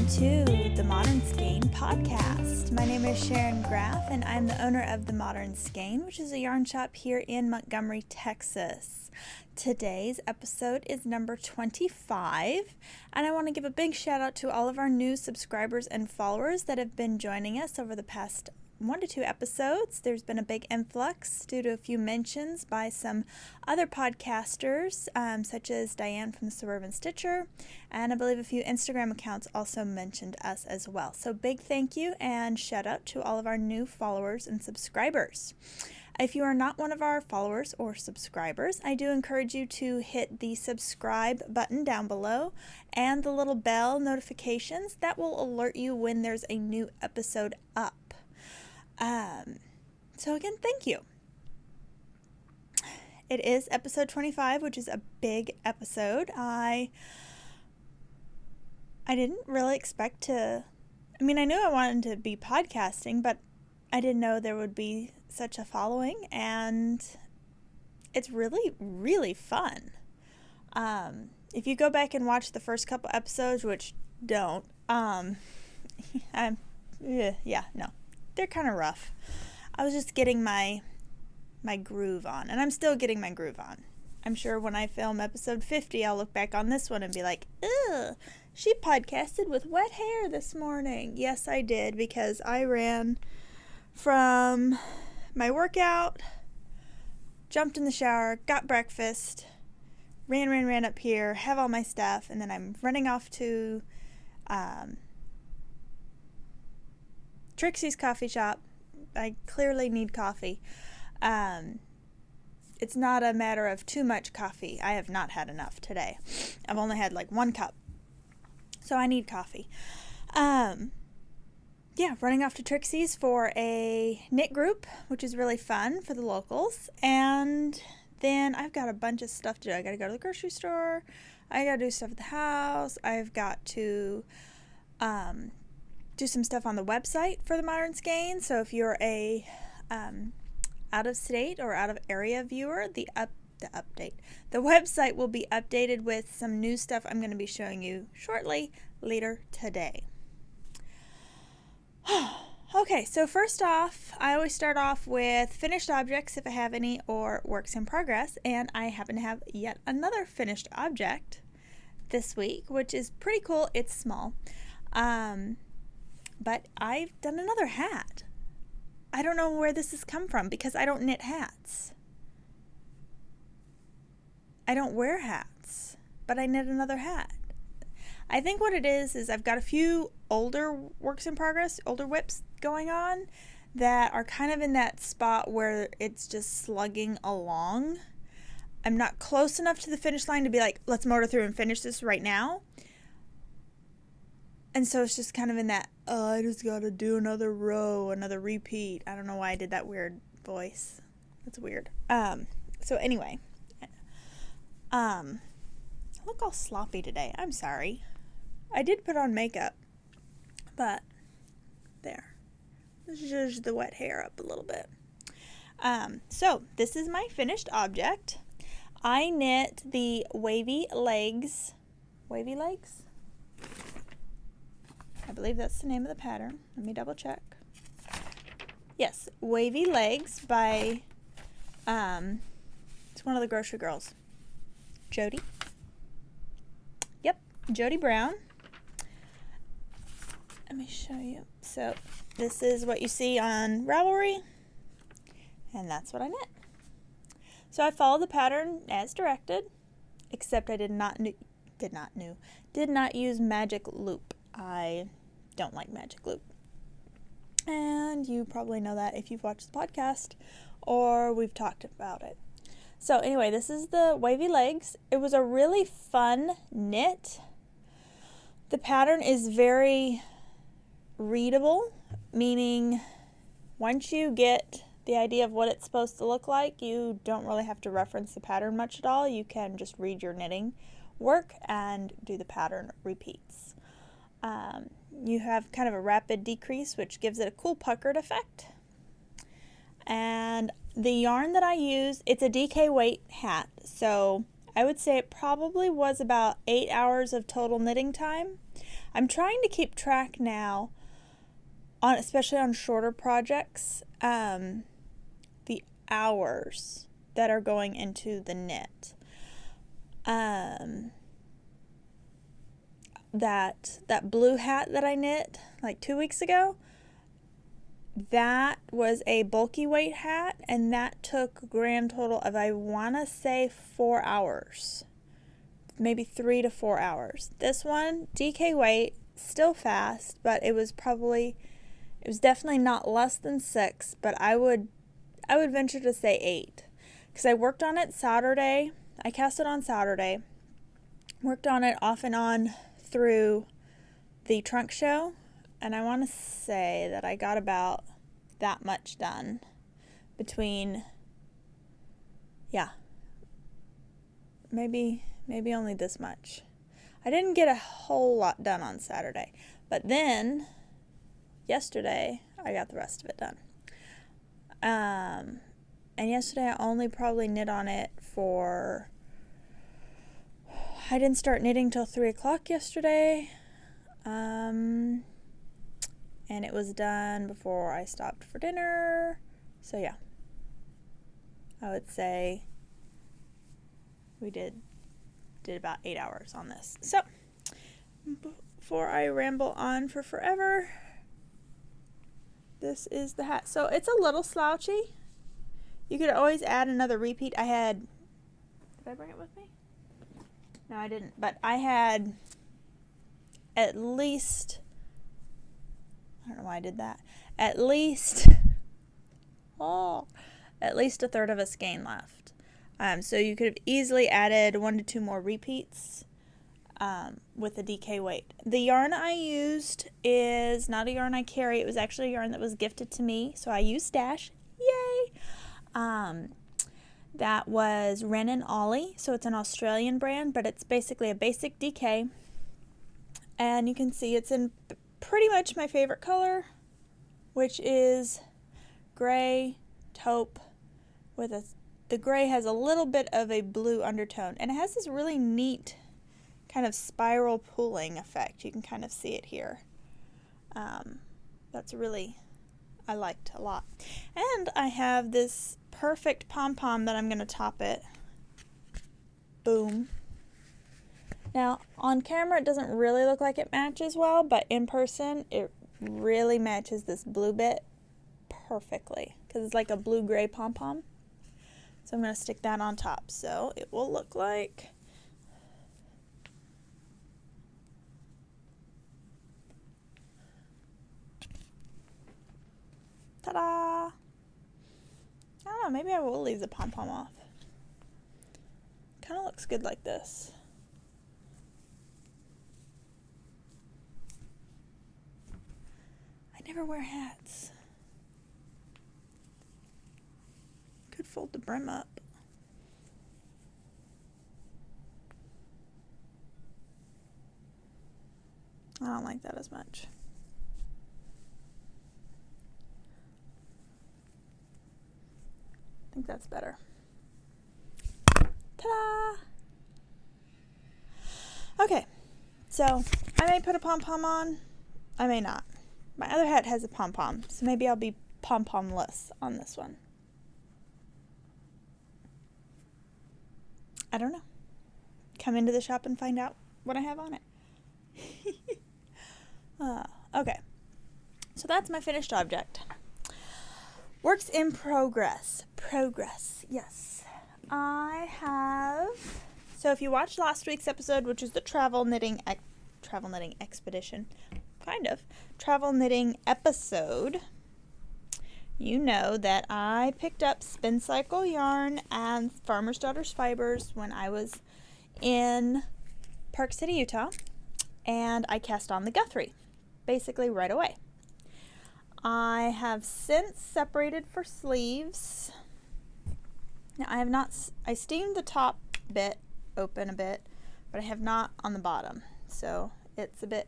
to the Modern Skein podcast. My name is Sharon Graff, and I'm the owner of the Modern Skein, which is a yarn shop here in Montgomery, Texas. Today's episode is number 25, and I want to give a big shout out to all of our new subscribers and followers that have been joining us over the past 1 to 2 episodes. There's been a big influx due to a few mentions by some other podcasters, such as Diane from the Suburban Stitcher, and I believe a few Instagram accounts also mentioned us as well. So big thank you and shout out to all of our new followers and subscribers. If you are not one of our followers or subscribers, I do encourage you to hit the subscribe button down below and the little bell notifications. That will alert you when there's a new episode up. So again, thank you. It is episode 25, which is a big episode. I didn't really expect to, I knew I wanted to be podcasting, but I didn't know there would be such a following, and it's really, really fun. If you go back and watch the first couple episodes, which don't, they're kind of rough. I was just getting my groove on, and I'm still getting my groove on. I'm sure when I film episode 50, I'll look back on this one and be like, ugh, she podcasted with wet hair this morning. Yes, I did, because I ran from my workout, jumped in the shower, got breakfast, ran up here, have all my stuff, and then I'm running off to Trixie's coffee shop. I clearly need coffee. It's not a matter of too much coffee. I have not had enough today. I've only had like 1 cup. So I need coffee. Running off to Trixie's for a knit group, which is really fun for the locals. And then I've got a bunch of stuff to do. I got to go to the grocery store. I got to do stuff at the house. I've got to do some stuff on the website for the Modern Skein. So if you're a out of state or out of area viewer, the website will be updated with some new stuff I'm going to be showing you shortly later today. Okay, so first off, I always start off with finished objects if I have any, or works in progress, and I happen to have yet another finished object this week, which is pretty cool. It's small. But I've done another hat. I don't know where this has come from because I don't knit hats. I don't wear hats, but I knit another hat. I think what it is I've got a few older works in progress, older whips going on that are kind of in that spot where it's just slugging along. I'm not close enough to the finish line to be like, let's motor through and finish this right now. And so it's just kind of in that, I just got to do another row, another repeat. I don't know why I did that weird voice. That's weird. So anyway, I look all sloppy today. I'm sorry. I did put on makeup, but there. Let's zhuzh the wet hair up a little bit. So this is my finished object. I knit the Wavy Legs. Wavy Legs? I believe that's the name of the pattern. Let me double check. Yes, Wavy Legs by, it's one of the grocery girls. Jody. Yep, Jody Brown. Let me show you. So this is what you see on Ravelry, and that's what I knit. So I followed the pattern as directed, except I did not use magic loop. I don't like magic loop. And you probably know that if you've watched the podcast or we've talked about it. So anyway, this is the Wavy Legs. It was a really fun knit. The pattern is very readable, meaning once you get the idea of what it's supposed to look like, you don't really have to reference the pattern much at all. You can just read your knitting work and do the pattern repeats. You have kind of a rapid decrease, which gives it a cool puckered effect. And the yarn that I use, it's a DK weight hat, so I would say it probably was about 8 hours of total knitting time. I'm trying to keep track now, especially on shorter projects, the hours that are going into the knit. That blue hat that I knit like 2 weeks ago, that was a bulky weight hat, and that took a grand total of, I want to say, 4 hours. Maybe 3 to 4 hours. This one, DK weight, still fast, but it was definitely not less than 6, but I would venture to say 8. Because I worked on it Saturday. I cast it on Saturday. Worked on it off and on through the Trunkshow, and I want to say that I got about that much done between, maybe only this much. I didn't get a whole lot done on Saturday, but then yesterday I got the rest of it done. And yesterday I only probably knit on it for, I didn't start knitting till 3 o'clock yesterday. And it was done before I stopped for dinner. So yeah, I would say we did about 8 hours on this. So before I ramble on for forever, this is the hat. So it's a little slouchy. You could always add another repeat. Did I bring it with me? No, I didn't. But I had at least, I don't know why I did that, at least a third of a skein left. So you could have easily added 1 to 2 more repeats with the DK weight. The yarn I used is not a yarn I carry. It was actually a yarn that was gifted to me, so I used Stash. Yay! That was Wren and Ollie, so it's an Australian brand, but it's basically a basic DK. And you can see it's in pretty much my favorite color, which is gray taupe the gray has a little bit of a blue undertone, and it has this really neat kind of spiral pulling effect. You can kind of see it here. That's really, I liked a lot. And I have this perfect pom-pom that I'm going to top it. Boom. Now, on camera it doesn't really look like it matches well, but in person it really matches this blue bit perfectly, because it's like a blue-gray pom-pom. So I'm going to stick that on top. So it will look like, ta-da! I don't know, maybe I will leave the pom-pom off. Kind of looks good like this. I never wear hats. Could fold the brim up. I don't like that as much. I think that's better. Ta-da! Okay, so I may put a pom-pom on, I may not. My other hat has a pom-pom, so maybe I'll be pom-pom-less on this one. I don't know. Come into the shop and find out what I have on it. Okay, so that's my finished object. Works in progress. Yes. I have, so if you watched last week's episode, which is the travel knitting expedition, travel knitting episode, you know that I picked up Spin Cycle yarn and Farmer's Daughter's fibers when I was in Park City, Utah, and I cast on the Guthrie basically right away. I have since separated for sleeves. Now I steamed the top bit open a bit, but I have not on the bottom, so it's a bit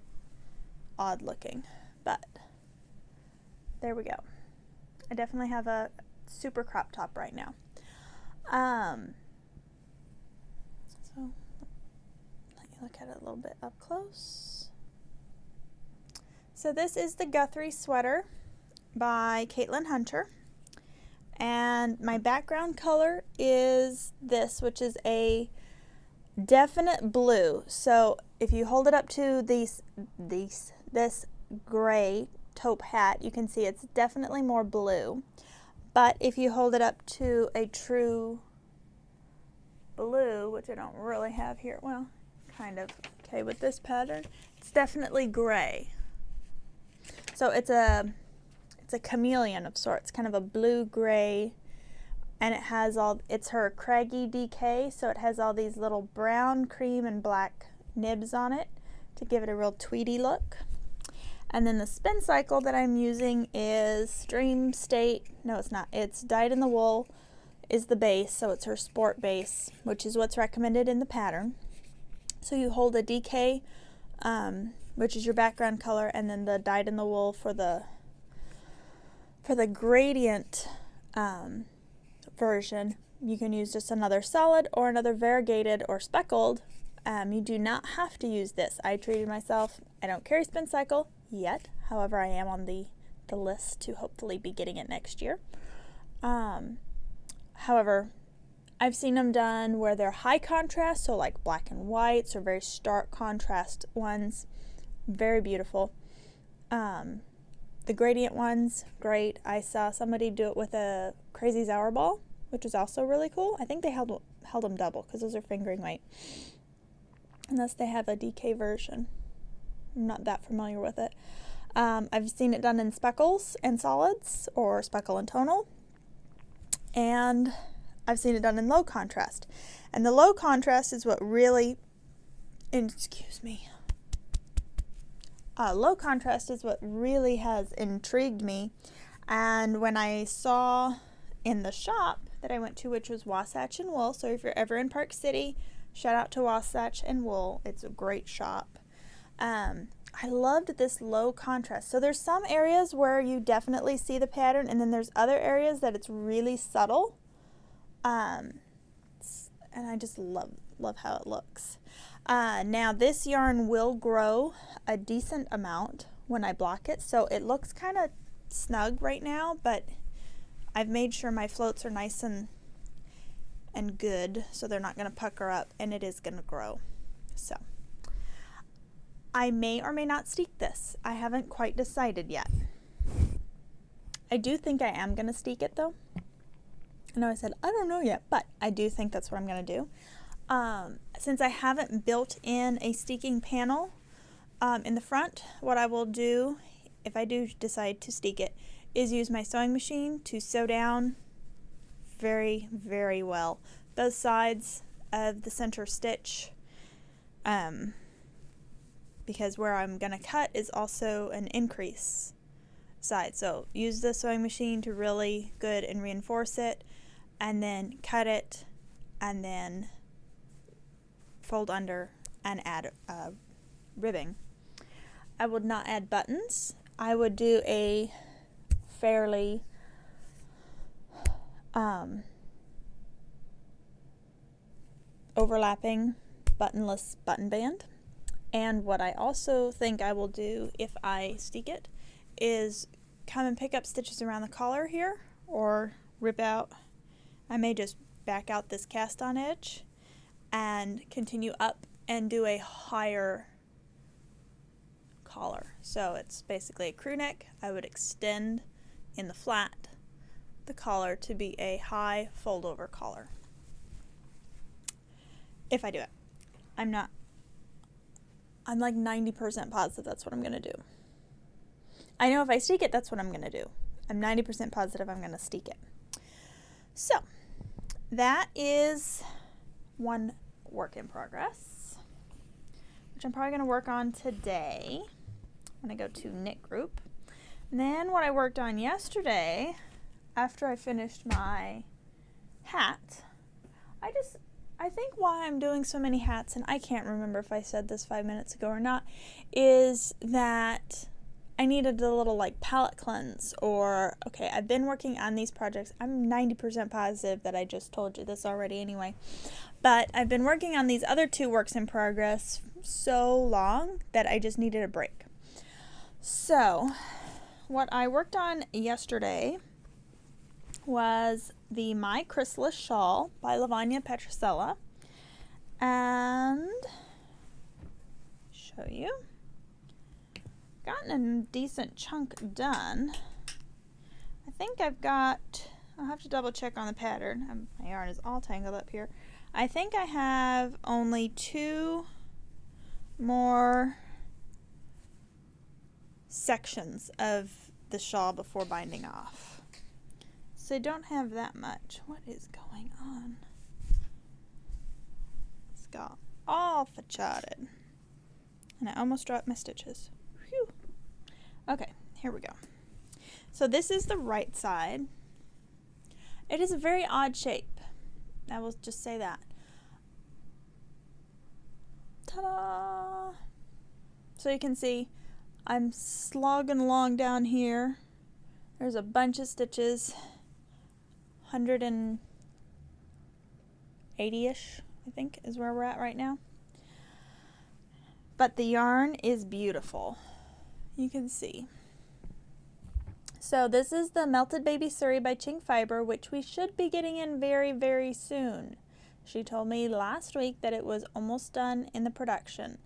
odd looking, but there we go. I definitely have a super crop top right now. So let you look at it a little bit up close. So this is the Guthrie Sweater by Caitlin Hunter. And my background color is this, which is a definite blue. So if you hold it up to this gray taupe hat, you can see it's definitely more blue. But if you hold it up to a true blue, which I don't really have here, well, kind of, okay, with this pattern, it's definitely gray. So it's a chameleon of sorts, kind of a blue-gray, and it has it's her craggy DK, so it has all these little brown, cream, and black nibs on it to give it a real tweedy look. And then the spin cycle that I'm using is Dream State. No, it's not. It's Dyed in the Wool is the base, so it's her sport base, which is what's recommended in the pattern. So you hold a DK, which is your background color, and then the Dyed in the Wool for the gradient version. You can use just another solid or another variegated or speckled. You do not have to use this. I treated myself. I don't carry spin cycle yet. However, I am on the list to hopefully be getting it next year. However, I've seen them done where they're high contrast, so like black and whites or very stark contrast ones. Very beautiful. The gradient ones, great. I saw somebody do it with a Crazy Sour Ball, which is also really cool. I think they held them double because those are fingering weight. Unless they have a DK version. I'm not that familiar with it. I've seen it done in speckles and solids, or speckle and tonal. And I've seen it done in low contrast. And the low contrast is what really, low contrast is what really has intrigued me. And when I saw in the shop that I went to, which was Wasatch and Wool, so if you're ever in Park City, shout out to Wasatch and Wool. It's a great shop. I loved this low contrast. So there's some areas where you definitely see the pattern, and then there's other areas that it's really subtle. And I just love how it looks. Now this yarn will grow a decent amount when I block it, so it looks kind of snug right now, but I've made sure my floats are nice and good, so they're not going to pucker up, and it is going to grow. So I may or may not steek this. I haven't quite decided yet. I do think I am going to steek it though. I know I said I don't know yet, but I do think that's what I'm going to do. Since I haven't built in a steeking panel in the front, what I will do, if I do decide to steek it, is use my sewing machine to sew down very, very well both sides of the center stitch, because where I'm going to cut is also an increase side. So use the sewing machine to really good and reinforce it, and then cut it, and then fold under and add ribbing. I would not add buttons. I would do a fairly overlapping buttonless button band. And what I also think I will do if I steek it is come and pick up stitches around the collar here, or rip out. I may just back out this cast on edge and continue up and do a higher collar. So it's basically a crew neck. I would extend in the flat the collar to be a high fold over collar. If I do it. I'm like 90% positive that's what I'm going to do. I know if I steek it, that's what I'm going to do. I'm 90% positive I'm going to steek it. So, that is one work in progress, which I'm probably going to work on today when I go to knit group. And then what I worked on yesterday, after I finished my hat, I think why I'm doing so many hats, and I can't remember if I said this 5 minutes ago or not, is that I needed a little like palette cleanse, or, okay, I've been working on these projects. I'm 90% positive that I just told you this already anyway. But I've been working on these other 2 works in progress so long that I just needed a break. So, what I worked on yesterday was the My Chrysalis Shawl by Lavanya Petrosella. And show you. Gotten a decent chunk done. I think I've got, I'll have to double check on the pattern. My yarn is all tangled up here. I think I have only 2 more sections of the shawl before binding off. So I don't have that much. What is going on? It's got all fachatted. And I almost dropped my stitches. Whew. Okay, here we go. So this is the right side. It is a very odd shape. I will just say that. Ta-da! So you can see I'm slogging along down here. There's a bunch of stitches. 180-ish, I think, is where we're at right now. But the yarn is beautiful. You can see. So this is the Melted Baby Surrey by Ching Fiber, which we should be getting in very, very soon. She told me last week that it was almost done in the production.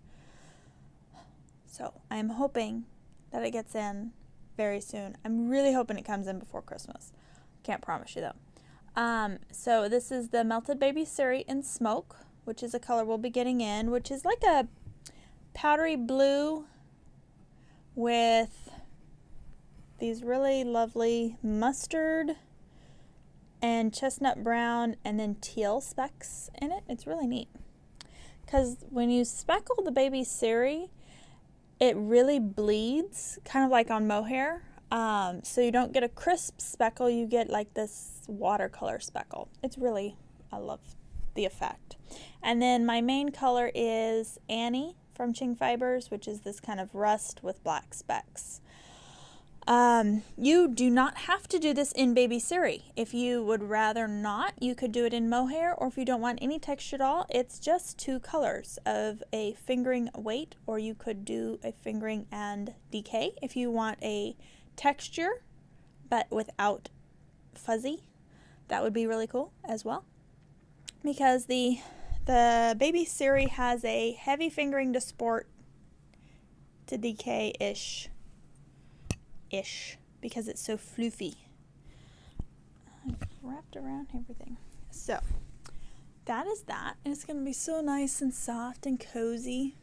So I'm hoping that it gets in very soon. I'm really hoping it comes in before Christmas. Can't promise you though. So this is the Melted Baby Surrey in Smoke, which is a color we'll be getting in, which is like a powdery blue with these really lovely mustard and chestnut brown and then teal specks in it. It's really neat. Because when you speckle the baby Surrey, it really bleeds, kind of like on mohair. So you don't get a crisp speckle, you get like this watercolor speckle. It's really, I love the effect. And then my main color is Annie from Ching Fibers, which is this kind of rust with black specks. You do not have to do this in baby Surrey. If you would rather not, you could do it in mohair, or if you don't want any texture at all, it's just 2 colors of a fingering weight, or you could do a fingering and decay if you want a texture but without fuzzy. That would be really cool as well, because the baby Surrey has a heavy fingering to sport to decay-ish because it's so floofy. I've wrapped around everything. So that is that, and it's going to be so nice and soft and cozy.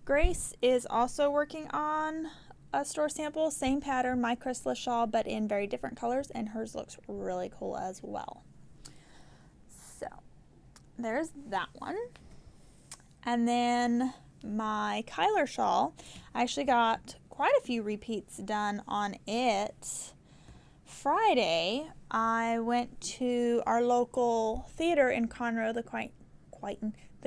Grace is also working on a store sample, same pattern, My Chrysalis Shawl, but in very different colors, and hers looks really cool as well. So there's that one. And then my Kyler shawl, I actually got quite a few repeats done on it. Friday, I went to our local theater in Conroe, the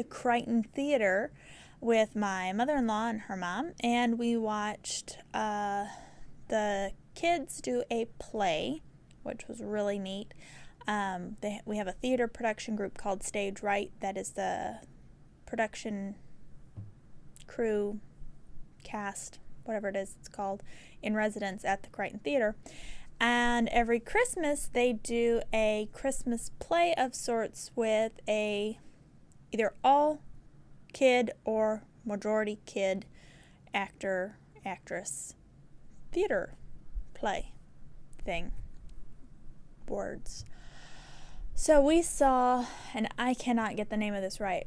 Crichton Theater, with my mother-in-law and her mom, and we watched the kids do a play, which was really neat. We have a theater production group called Stage Right that is the production crew, cast, whatever it is it's called, in residence at the Crichton Theater. And every Christmas they do a Christmas play of sorts with a either all kid or majority kid actor, actress, theater play thing. Words. So we saw, and I cannot get the name of this right,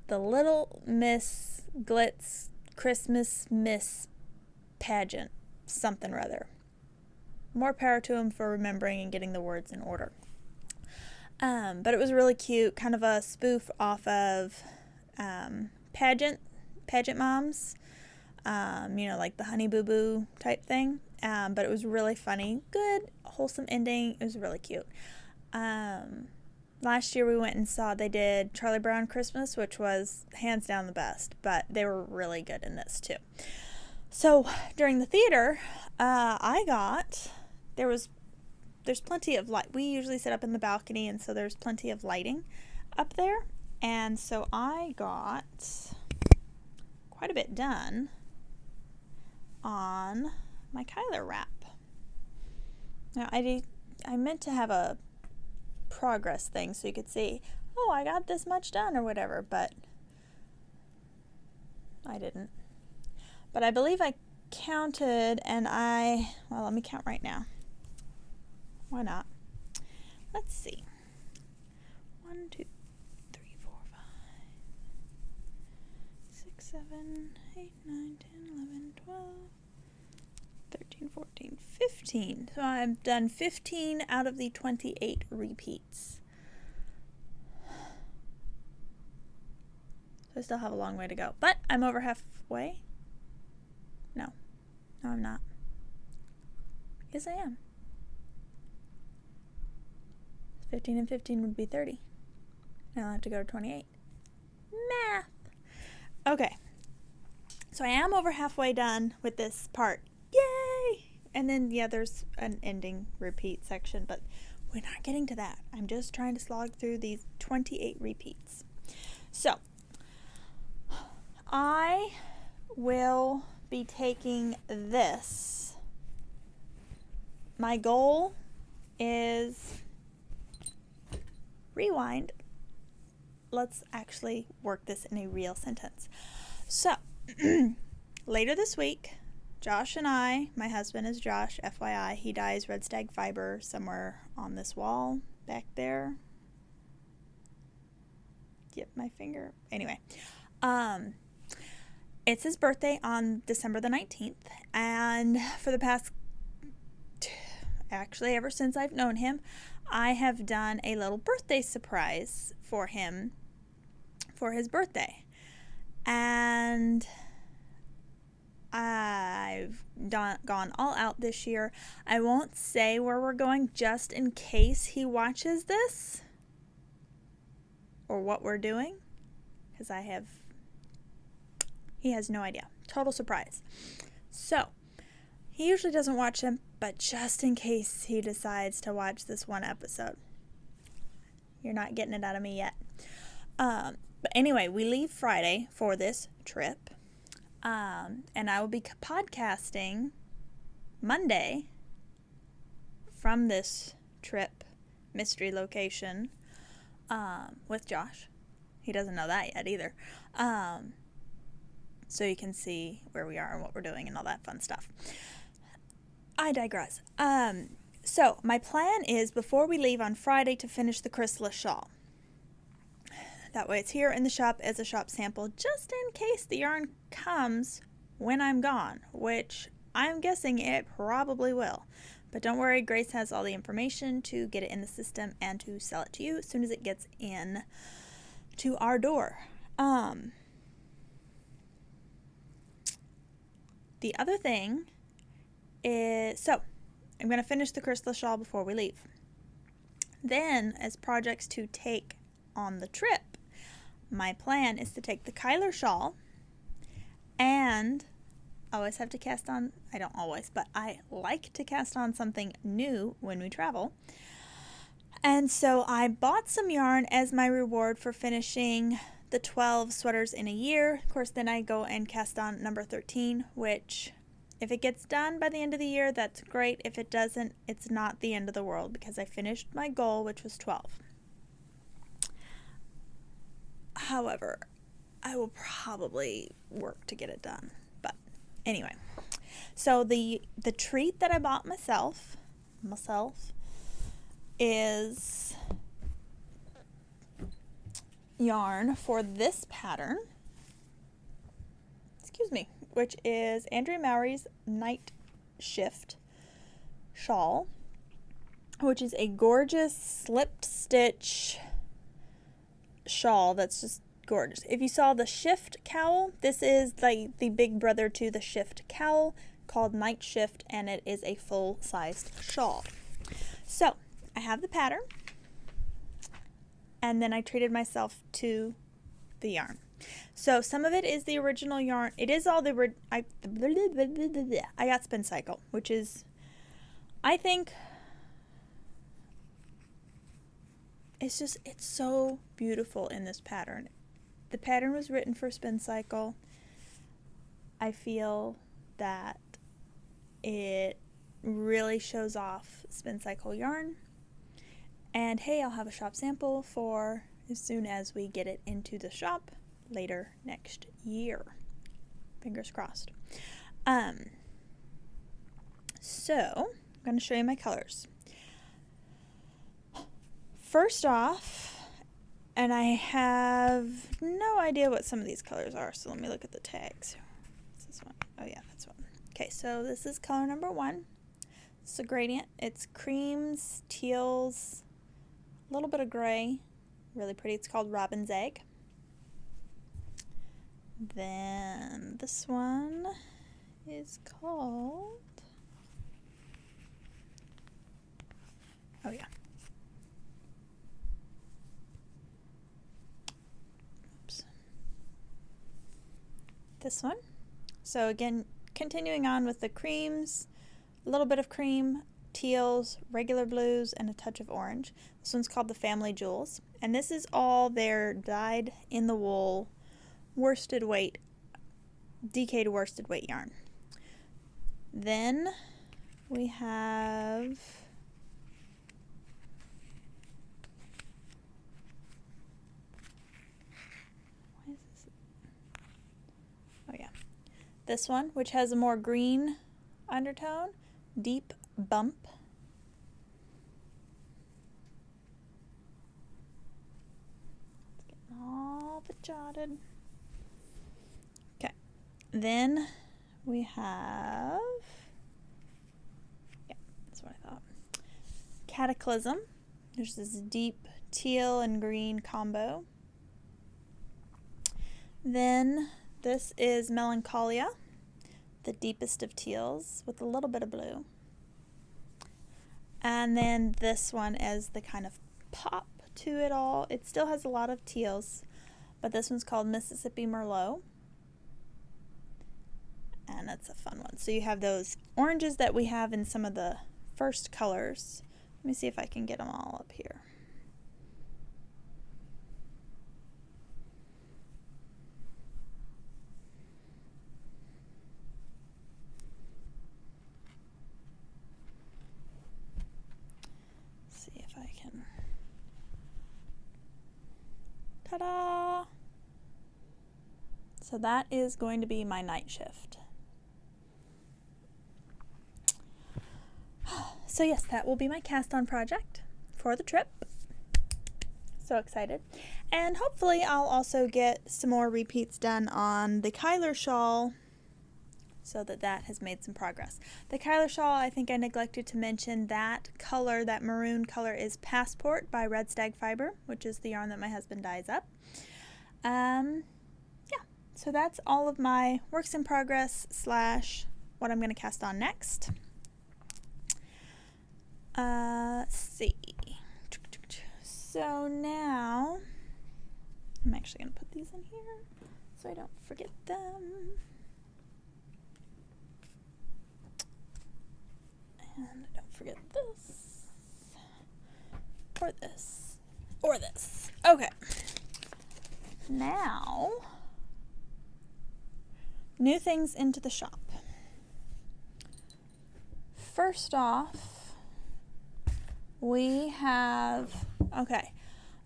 the Little Miss Glitz Christmas Miss Pageant, something or other. More power to him for remembering and getting the words in order. But it was really cute, kind of a spoof off of pageant moms, like the Honey Boo Boo type thing. But it was really funny, good, wholesome ending. It was really cute. Last year we went and saw, they did Charlie Brown Christmas, which was hands down the best, but they were really good in this too. So during the theater, there's plenty of light. We usually sit up in the balcony, and so there's plenty of lighting up there. And so I got quite a bit done on my Kyler wrap. Now, I meant to have a progress thing so you could see, oh, I got this much done or whatever, but I didn't. But I believe I counted, and well, let me count right now. Why not? Let's see. 1, 2, 3, 4, 5, 6, 7, 8, 9, 10, 11, 12, 13, 14, 15. So I've done 15 out of the 28 repeats. So I still have a long way to go. But I'm over halfway. No, I'm not. Yes, I am. 15 and 15 would be 30. Now I'll have to go to 28. Math! Okay. So I am over halfway done with this part. Yay! And then, yeah, there's an ending repeat section, but we're not getting to that. I'm just trying to slog through these 28 repeats. So, I will be taking this. My goal is rewind. Let's actually work this in a real sentence. So, later this week, Josh and I, my husband is Josh, FYI, he dyes red stag fiber somewhere on this wall back there. Yep, my finger. Anyway, it's his birthday on December the 19th, and for the past, actually ever since I've known him, I have done a little birthday surprise for him for his birthday. And I've gone all out this year. I won't say where we're going just in case he watches this or what we're doing, because he has no idea. Total surprise. So, he usually doesn't watch them, but just in case he decides to watch this one episode, you're not getting it out of me yet. But anyway, we leave Friday for this trip, and I will be podcasting Monday from this trip mystery location with Josh. He doesn't know that yet either. So you can see where we are and what we're doing and all that fun stuff. I digress. So my plan is before we leave on Friday to finish the Chrysalis Shawl. That way it's here in the shop as a shop sample just in case the yarn comes when I'm gone, which I'm guessing it probably will. But don't worry, Grace has all the information to get it in the system and to sell it to you as soon as it gets in to our door. The other thing is, so I'm going to finish the Chrysalis Shawl before we leave. Then, as projects to take on the trip, my plan is to take the Kyler shawl, and I always have to cast on, I don't always, but I like to cast on something new when we travel. And so I bought some yarn as my reward for finishing the 12 sweaters in a year. Of course, then I go and cast on number 13, which if it gets done by the end of the year, that's great. If it doesn't, it's not the end of the world because I finished my goal, which was 12. However, I will probably work to get it done. But anyway, so the treat that I bought myself is yarn for this pattern, which is Andrea Mowry's Night Shift Shawl, which is a gorgeous slipped stitch shawl that's just gorgeous. If you saw the Shift cowl, this is like the big brother to the Shift cowl called Night Shift, and it is a full-sized shawl. So I have the pattern, and then I treated myself to the yarn. So some of it is the original yarn. It is all the I got Spin Cycle, which is, I think, it's so beautiful in this pattern. The pattern was written for Spin Cycle. I feel that it really shows off Spin Cycle yarn. And hey, I'll have a shop sample for as soon as we get it into the shop later next year. Fingers crossed. So I'm going to show you my colors. First off, and I have no idea what some of these colors are, so let me look at the tags. What's this one? Oh yeah, that's one. Okay, so this is color number 1. It's a gradient. It's creams, teals, a little bit of gray. Really pretty. It's called Robin's Egg. Then this one is called, oh yeah. Oops. This one. So again, continuing on with the creams, a little bit of cream, teals, regular blues, and a touch of orange. This one's called the Family Jewels. And this is all their dyed in the wool worsted weight, decayed worsted weight yarn. Then we have this one, which has a more green undertone, Deep Bump. It's getting all but jotted. Okay, then we have, yeah, that's what I thought. Cataclysm. There's this deep teal and green combo. Then this is Melancholia, the deepest of teals with a little bit of blue. And then this one is the kind of pop to it all. It still has a lot of teals, but this one's called Mississippi Merlot. And that's a fun one. So you have those oranges that we have in some of the first colors. Let me see if I can get them all up here. See if I can. Ta-da! So that is going to be my night shift. So yes, that will be my cast-on project for the trip. So excited. And hopefully I'll also get some more repeats done on the Chrysalis Shawl so that has made some progress. The Chrysalis Shawl, I think I neglected to mention that color, that maroon color, is Passport by Red Stag Fiber, which is the yarn that my husband dyes up. Yeah, so that's all of my works in progress / what I'm going to cast on next. Let's see. So now I'm actually going to put these in here so I don't forget them. And I don't forget this or this or this. Okay. Now, new things into the shop. First off, we have,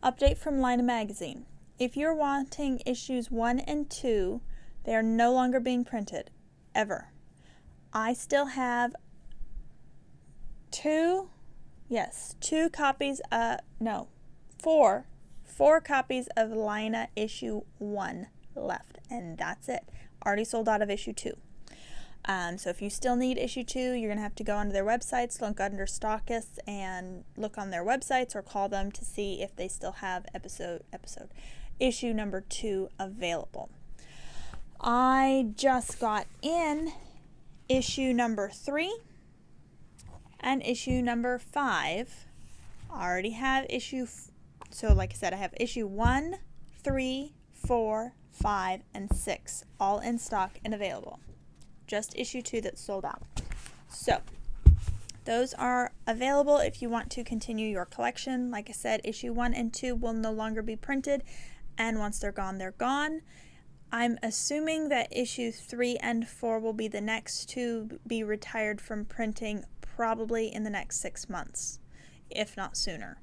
update from Lino magazine. If you're wanting issues 1 and 2, they are no longer being printed, ever. I still have 4 copies of Lina issue 1 left, and that's it. Already sold out of issue 2. So if you still need issue 2, you're going to have to go onto their websites, look under stockists, and look on their websites or call them to see if they still have issue number 2 available. I just got in issue number 3 and issue number 5. I already have so like I said, I have issue 1, 3, 4, 5, and 6, all in stock and available. Just issue 2 that's sold out. So those are available if you want to continue your collection. Like I said, issue 1 and 2 will no longer be printed, and once they're gone, they're gone. I'm assuming that issue 3 and 4 will be the next to be retired from printing, probably in the next 6 months, if not sooner.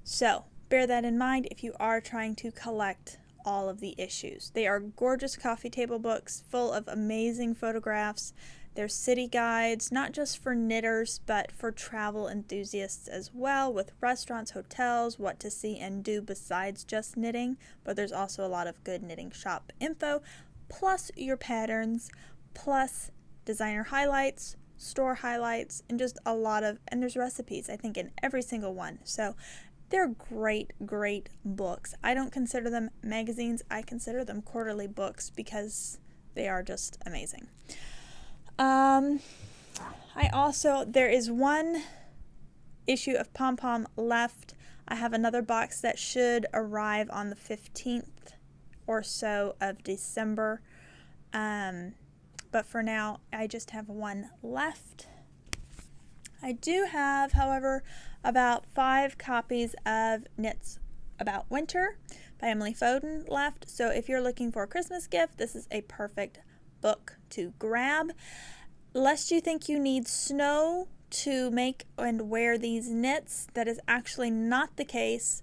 So bear that in mind if you are trying to collect all of the issues. They are gorgeous coffee table books full of amazing photographs. They're city guides, not just for knitters, but for travel enthusiasts as well, with restaurants, hotels, what to see and do besides just knitting. But there's also a lot of good knitting shop info, plus your patterns, plus designer highlights, store highlights, and just a lot of, and there's recipes, I think, in every single one. So they're great, great books. I don't consider them magazines. I consider them quarterly books because they are just amazing. There is one issue of Pom Pom left. I have another box that should arrive on the 15th or so of December. But for now, I just have one left. I do have, however, about 5 copies of Knits About Winter by Emily Foden left. So if you're looking for a Christmas gift, this is a perfect book to grab. Lest you think you need snow to make and wear these knits, that is actually not the case.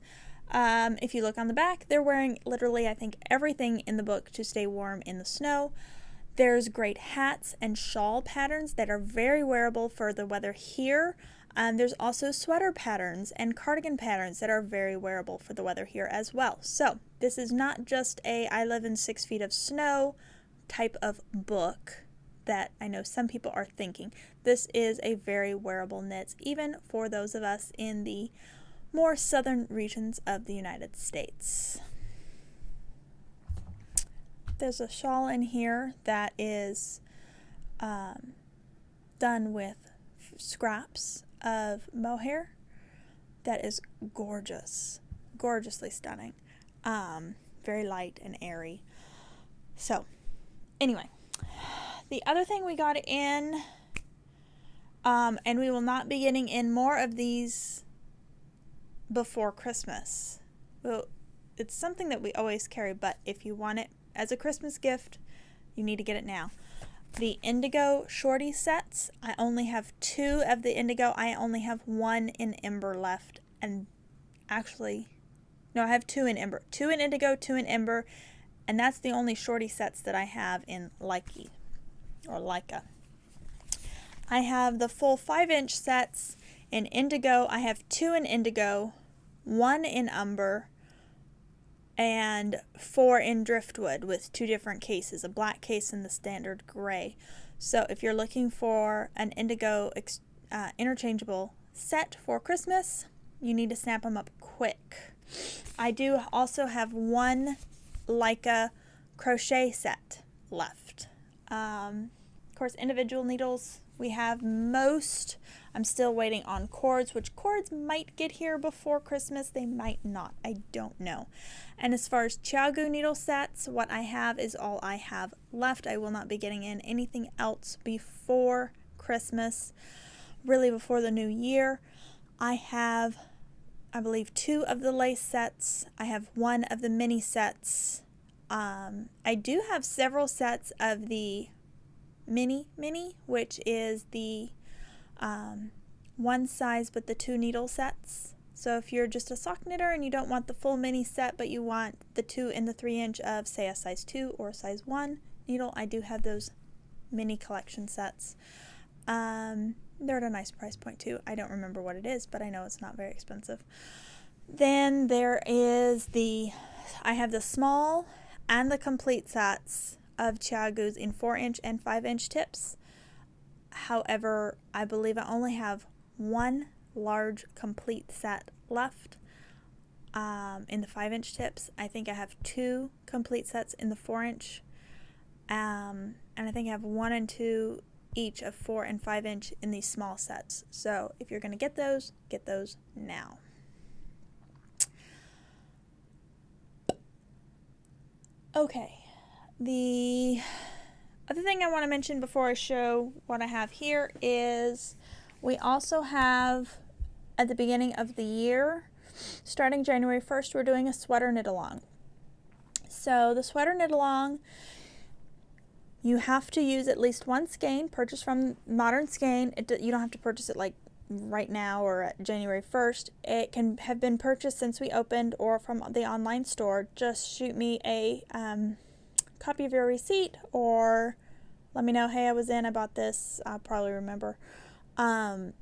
If you look on the back, they're wearing literally, I think, everything in the book to stay warm in the snow. There's great hats and shawl patterns that are very wearable for the weather here. There's also sweater patterns and cardigan patterns that are very wearable for the weather here as well. So this is not just a I live in 6 feet of snow type of book that I know some people are thinking. This is a very wearable knit, even for those of us in the more southern regions of the United States. There's a shawl in here that is done with scraps of mohair that is gorgeous, gorgeously stunning, very light and airy. So anyway, the other thing we got in, and we will not be getting in more of these before Christmas. Well, it's something that we always carry, but if you want it as a Christmas gift, you need to get it now. The indigo shorty sets, I only have 2 of the indigo. I only have 1 in ember left, and actually, no, I have 2 in ember. 2 in indigo, 2 in ember, and that's the only shorty sets that I have in Leica. I have the full 5-inch sets in indigo. I have 2 in indigo, 1 in umber, and 4 in driftwood with 2 different cases, a black case and the standard gray. So if you're looking for an indigo interchangeable set for Christmas, you need to snap them up quick. I do also have 1 Leica crochet set left. Of course, individual needles, we have most. I'm still waiting on cords, which cords might get here before Christmas. They might not. I don't know. And as far as Chiagu needle sets, what I have is all I have left. I will not be getting in anything else before Christmas, really before the new year. I have, I believe, 2 of the lace sets. I have 1 of the mini sets. I do have several sets of the mini, which is the 1 size but the 2 needle sets. So if you're just a sock knitter and you don't want the full mini set, but you want the 2 and the 3-inch of, say, a size 2 or a size 1 needle, I do have those mini collection sets. They're at a nice price point too. I don't remember what it is, but I know it's not very expensive. Then there is I have the small and the complete sets of Chiagus in 4-inch and 5-inch tips. However, I believe I only have 1 large complete set left in the 5-inch tips. I think I have 2 complete sets in the 4-inch, and I think I have 1 and 2 each of 4 and 5-inch in these small sets. So if you're going to get those now. Okay, the other thing I want to mention before I show what I have here is we also have, at the beginning of the year, starting January 1st, we're doing a sweater knit along. So the sweater knit along, you have to use at least one skein purchased from Modern Skein. You don't have to purchase it like right now or at January 1st. It can have been purchased since we opened or from the online store. Just shoot me a copy of your receipt or let me know, hey, I was in, I bought this, I'll probably remember. Or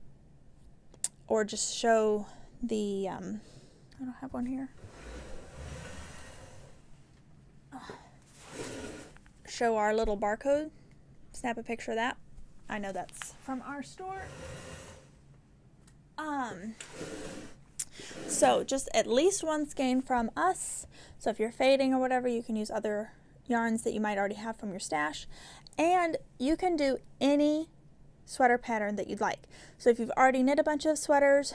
just show the, I don't have one here. Show our little barcode. Snap a picture of that. I know that's from our store. So just at least one skein from us. So if you're fading or whatever, you can use other yarns that you might already have from your stash. And you can do any sweater pattern that you'd like. So if you've already knit a bunch of sweaters,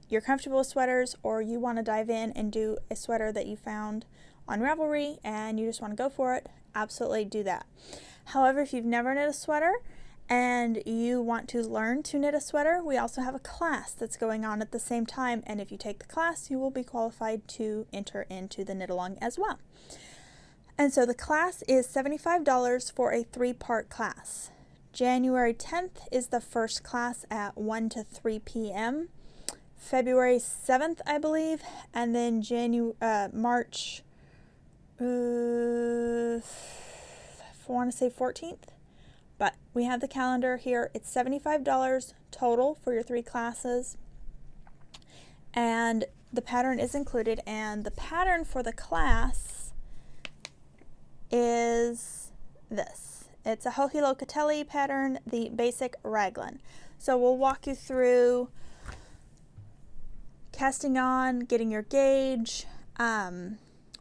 you're comfortable with sweaters, or you want to dive in and do a sweater that you found on Ravelry and you just want to go for it, absolutely do that. However, if you've never knit a sweater and you want to learn to knit a sweater, we also have a class that's going on at the same time, and if you take the class, you will be qualified to enter into the knit along as well. And so the class is $75 for a 3-part class. January 10th is the first class at 1 to 3 p.m. February 7th, I believe, and then March, I want to say 14th, but we have the calendar here. It's $75 total for your 3 classes, and the pattern is included, and the pattern for the class is this. It's a Hohilocatelli pattern, the basic raglan. So we'll walk you through casting on, getting your gauge,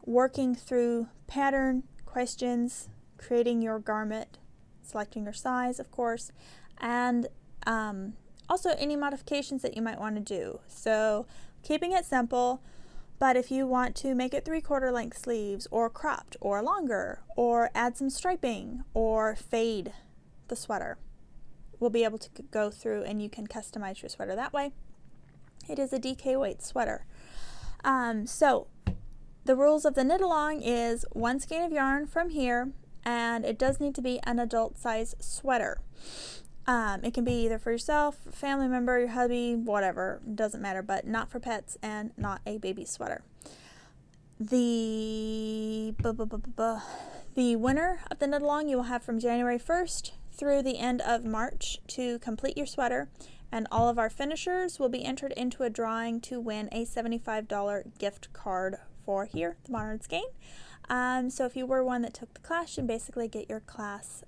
working through pattern questions, creating your garment, selecting your size, of course, and also any modifications that you might want to do. So keeping it simple, but if you want to make it 3/4 length sleeves or cropped or longer or add some striping or fade the sweater, we'll be able to go through and you can customize your sweater that way. It is a DK weight sweater. So the rules of the knit along is 1 skein of yarn from here, and it does need to be an adult size sweater. It can be either for yourself, family member, your hubby, whatever, doesn't matter, but not for pets and not a baby sweater. The winner of the knit along you will have from January 1st through the end of March to complete your sweater, and all of our finishers will be entered into a drawing to win a $75 gift card for here, the Modern Skein. So if you were one that took the class, you basically get your class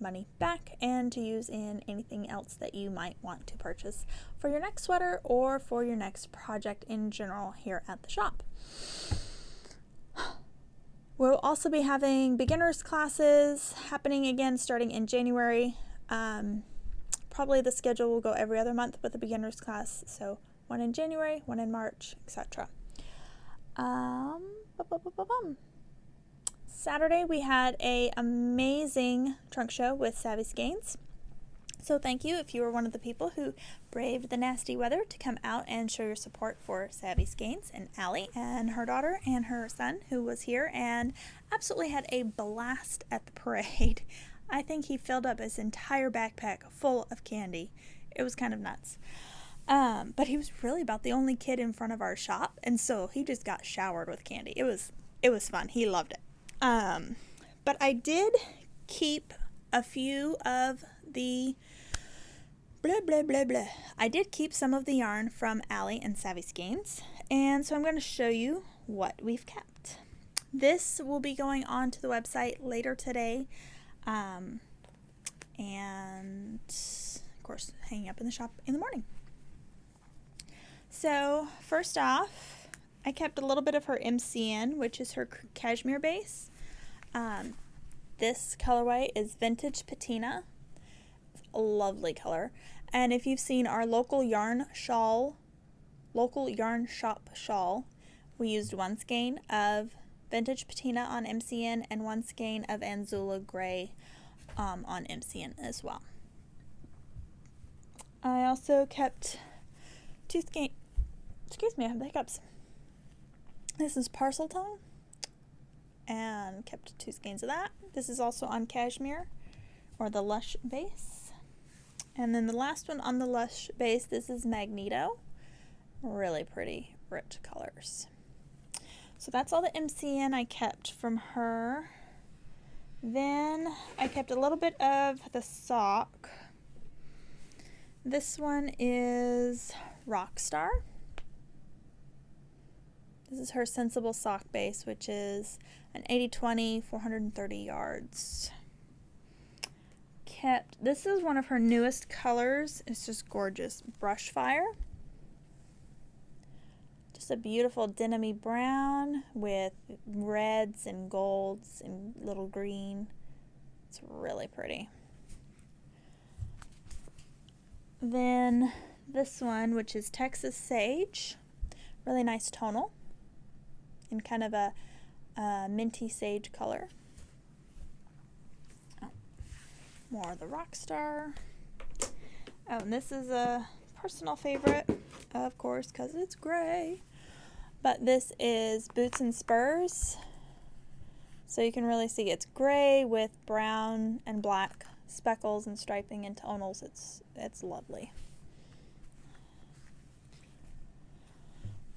money back and to use in anything else that you might want to purchase for your next sweater or for your next project in general here at the shop. We'll also be having beginners classes happening again starting in January. Probably the schedule will go every other month with a beginners class, so one in January, one in March, etc. Saturday we had a amazing trunk show with Savvy Skeins. So thank you if you were one of the people who braved the nasty weather to come out and show your support for Savvy Skeins, and Allie and her daughter and her son who was here and absolutely had a blast at the parade. I think he filled up his entire backpack full of candy. It was kind of nuts. But he was really about the only kid in front of our shop, and so he just got showered with candy. It was fun. He loved it. But I did keep a few of the I did keep some of the yarn from Allie and Savvy Skeins, and so I'm going to show you what we've kept. This will be going on to the website later today, and of course hanging up in the shop in the morning. So first off, I kept a little bit of her MCN, which is her cashmere base. This colorway is Vintage Patina. It's a lovely color. And if you've seen our local yarn shop shawl, we used one skein of Vintage Patina on MCN and 1 skein of Anzula Gray on MCN as well. I also kept 2 skeins. Excuse me, I have the hiccups. This is Parcel Tongue, and kept 2 skeins of that. This is also on Cashmere, or the Lush base. And then the last one on the Lush base, this is Magneto. Really pretty, rich colors. So that's all the MCN I kept from her. Then I kept a little bit of the sock. This one is Rockstar. This is her Sensible sock base, which is an 80-20, 430 yards. This is one of her newest colors. It's just gorgeous. Brush Fire. Just a beautiful denim-y brown with reds and golds and little green. It's really pretty. Then this one, which is Texas Sage. Really nice tonal in kind of a minty sage color. More of the Rockstar. Oh, and this is a personal favorite, of course, because it's gray. But this is Boots and Spurs. So you can really see it's gray with brown and black speckles and striping and tonals. It's lovely.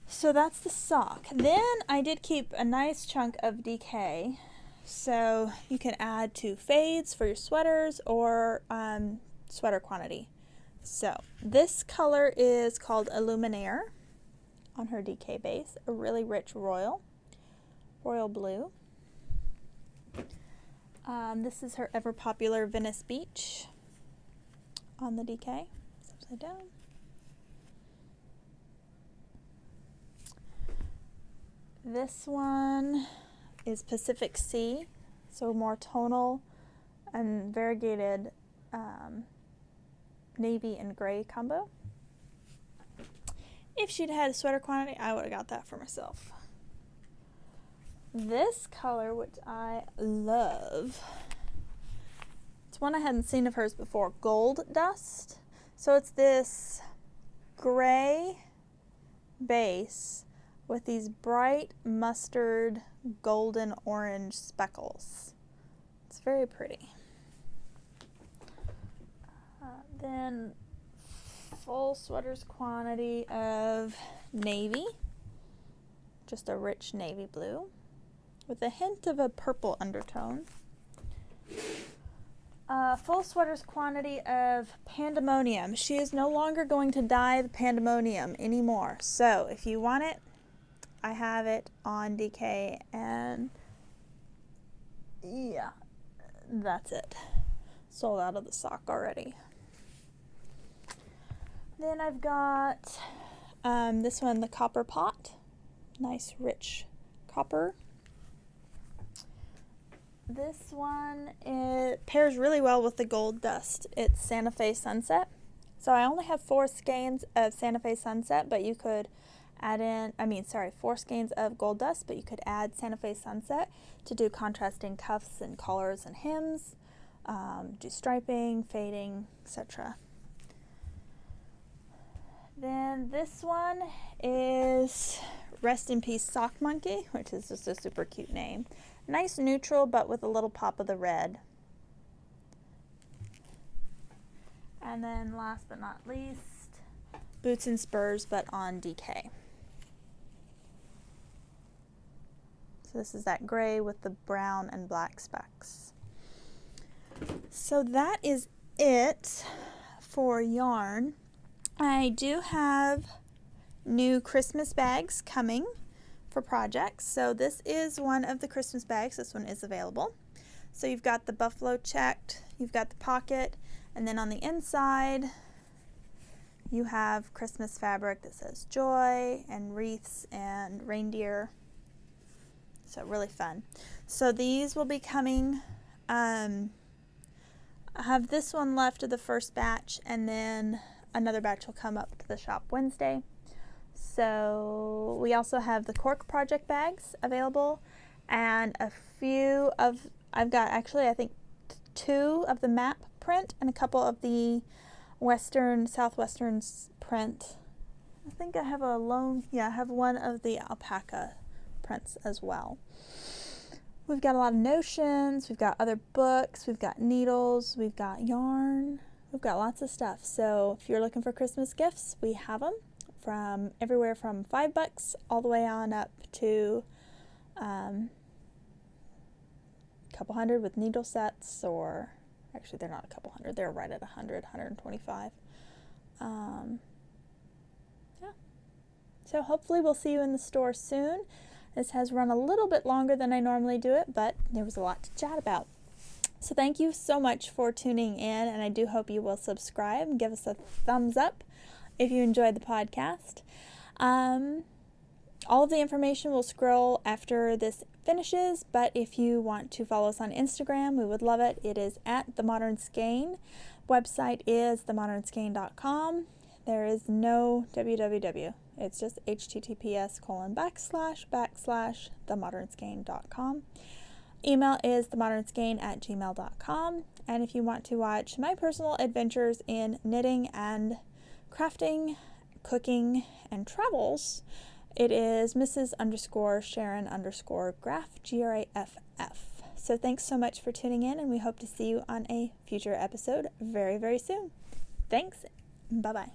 So that's the sock. Then I did keep a nice chunk of DK. So you can add to fades for your sweaters or sweater quantity. So this color is called Illuminaire on her DK base. A really rich royal blue. This is her ever popular Venice Beach on the DK. It's upside down. This one is Pacific Sea, so more tonal and variegated navy and gray combo. If she'd had a sweater quantity, I would have got that for myself. This color, which I love, it's one I hadn't seen of hers before, Gold Dust. So it's this gray base with these bright mustard golden orange speckles. It's very pretty. Then full sweaters quantity of navy, just a rich navy blue with a hint of a purple undertone. Full sweaters quantity of Pandemonium. She is no longer going to dye the Pandemonium anymore, so if you want it, I have it on DK, and yeah, that's it. Sold out of the sock already. Then I've got this one, the Copper Pot. Nice rich copper. This one, it pairs really well with the Gold Dust. It's Santa Fe Sunset. So I only have 4 skeins of Santa Fe Sunset, but you could add in, 4 skeins of Gold Dust, but you could add Santa Fe Sunset to do contrasting cuffs and collars and hems, do striping, fading, etc. Then this one is Rest in Peace Sock Monkey, which is just a super cute name. Nice neutral, but with a little pop of the red. And then last but not least, Boots and Spurs, but on DK. So this is that gray with the brown and black specks. So that is it for yarn. I do have new Christmas bags coming for projects. So this is one of the Christmas bags. This one is available. So you've got the buffalo checked, you've got the pocket, and then on the inside you have Christmas fabric that says joy and wreaths and reindeer. So really fun. So these will be coming. I have this one left of the first batch, and then another batch will come up to the shop Wednesday. So we also have the cork project bags available, and I've got actually I think 2 of the map print and a couple of the southwestern print. I think I have I have one of the alpaca prints as well. We've got a lot of notions, we've got other books, we've got needles, we've got yarn, we've got lots of stuff. So if you're looking for Christmas gifts, we have them from everywhere from $5 all the way on up to a couple hundred with needle sets, or actually they're not a couple hundred, they're right at 100, 125. So hopefully we'll see you in the store soon. This has run a little bit longer than I normally do it, but there was a lot to chat about. So thank you so much for tuning in, and I do hope you will subscribe and give us a thumbs up if you enjoyed the podcast. All of the information will scroll after this finishes, but if you want to follow us on Instagram, we would love it. It is at The Modern Skein. Website is themodernskein.com. There is no www. It's just https://themodernskein.com. Email is themodernskein@gmail.com. And if you want to watch my personal adventures in knitting and crafting, cooking, and travels, it is Mrs._Sharon_Graff, Graff. So thanks so much for tuning in, and we hope to see you on a future episode very, very soon. Thanks. Bye-bye.